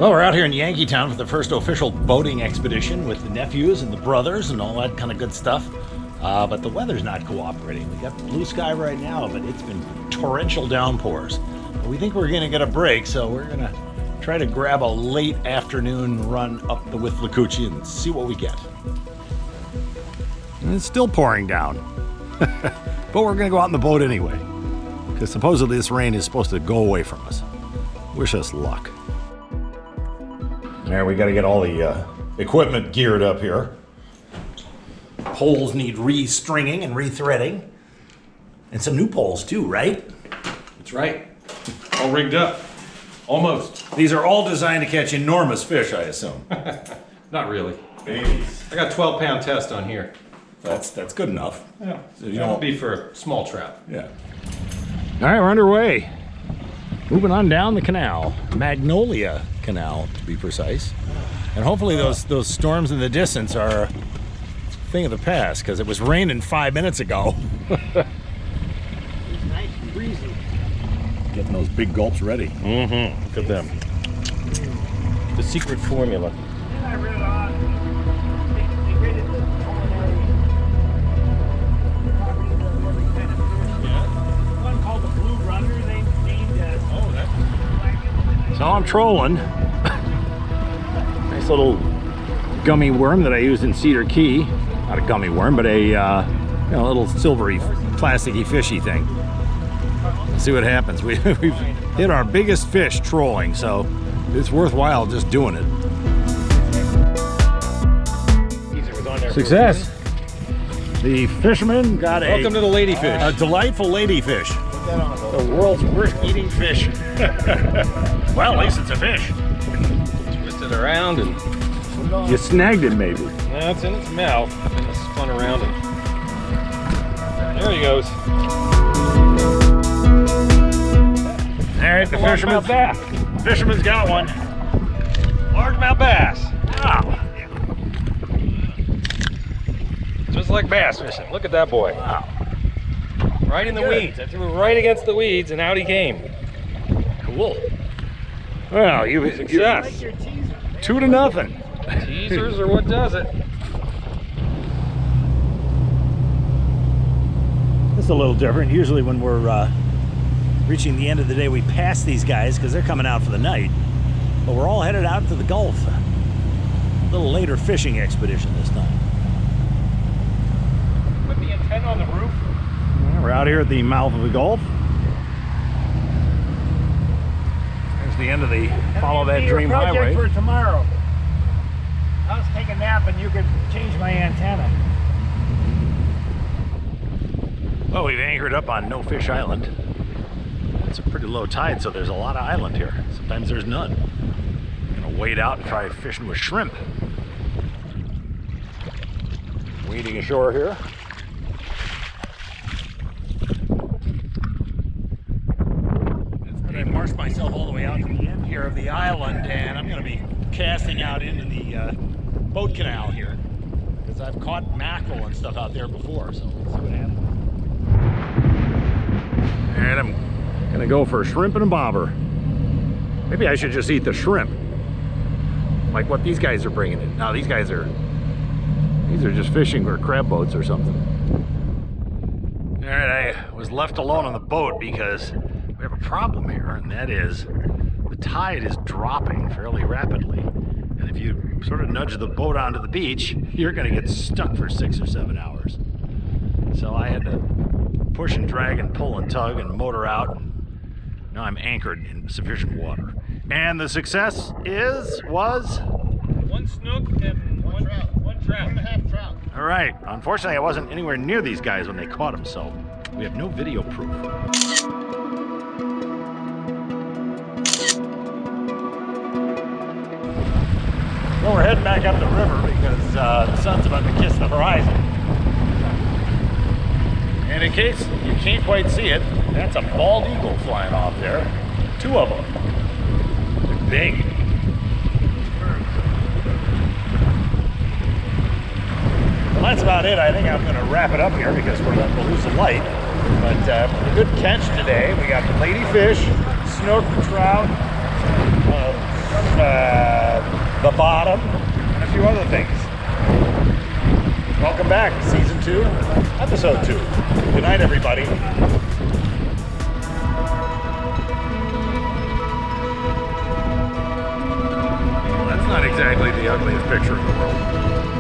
Well, we're out here in Yankeetown for the first official boating expedition with the nephews and the brothers and all that kind of good stuff. But the weather's not cooperating. We got blue sky right now, but it's been torrential downpours. But we think we're going to get a break, so we're going to try to grab a late afternoon run up the Withlacoochee and see what we get. And it's still pouring down. But we're going to go out in the boat anyway, because supposedly this rain is supposed to go away from us. Wish us luck. There, we got to get all the equipment geared up here. Poles need re-stringing and re-threading. And some new poles too, right? That's right. All rigged up. Almost. These are all designed to catch enormous fish, I assume. Not really. Babies. I got 12-pound test on here. That's good enough. Yeah. So you That don't would be for small trout. Yeah. All right, we're underway. Moving on down the canal, Magnolia Canal to be precise. And hopefully those storms in the distance are a thing of the past, because it was raining 5 minutes ago. It's nice and breezy. Getting those big gulps ready. Mm-hmm. Look at them. The secret formula. Then I read on, they rated the culinary properties of every kind of fish. Yeah. One called the Blue Runner, they named as. Oh, that. So I'm trolling. Nice little gummy worm that I used in Cedar Key. Not a gummy worm, but a little silvery, plasticky, fishy thing. Let's see what happens. We've hit our biggest fish trolling, so it's worthwhile just doing it. Success. The fisherman got Welcome to the ladyfish. a delightful ladyfish. The world's worst eating fish. Well, at least it's a fish. Twist it around and You snagged it, maybe. now it's in its mouth. And it's spun around and there he goes. All right, the fisherman's got one. Largemouth bass. Wow. Just like bass fishing. Look at that boy. Wow. Right in the weeds. I threw right against the weeds and out he came. Cool. Well, you Success. Your teaser. 2-0. Teasers are what does it. It's a little different. Usually when we're reaching the end of the day, we pass these guys because they're coming out for the night. But we're all headed out to the Gulf. A little later fishing expedition this time. Put the antenna on the roof. Well, we're out here at the mouth of the Gulf. There's the end of the Follow That Dream Project Highway. for tomorrow. I'll just take a nap and you can change my antenna. Well, we've anchored up on No Fish Island. It's a pretty low tide, so there's a lot of island here. Sometimes there's none. I'm gonna wade out and try fishing with shrimp. Wading ashore here. I marched myself all the way out to the end here of the island, and I'm gonna be casting out into the boat canal here, because I've caught mackerel and stuff out there before, so let's see what happens. And I'm gonna go for a shrimp and a bobber. Maybe I should just eat the shrimp, like what these guys are bringing in. Now these are just fishing or crab boats or something. All right, I was left alone on the boat because we have a problem here, and that is the tide is dropping fairly rapidly. And if you sort of nudge the boat onto the beach, you're gonna get stuck for 6 or 7 hours. So I had to push and drag and pull and tug and motor out. And now I'm anchored in sufficient water. And the success was? One snook and one trout. 1.5 trout. All right. Unfortunately, I wasn't anywhere near these guys when they caught them, so we have no video proof. Well, we're heading back up the river because the sun's about to kiss the horizon. And in case you can't quite see it, that's a bald eagle flying off there. 2 of them. They're big. Well, that's about it. I think I'm going to wrap it up here because we're letting loose a light. But a good catch today. We got ladyfish, snook, trout, the bottom, and a few other things. Welcome back, Season 2, Episode 2. Good night, everybody. Well, that's not exactly the ugliest picture in the world.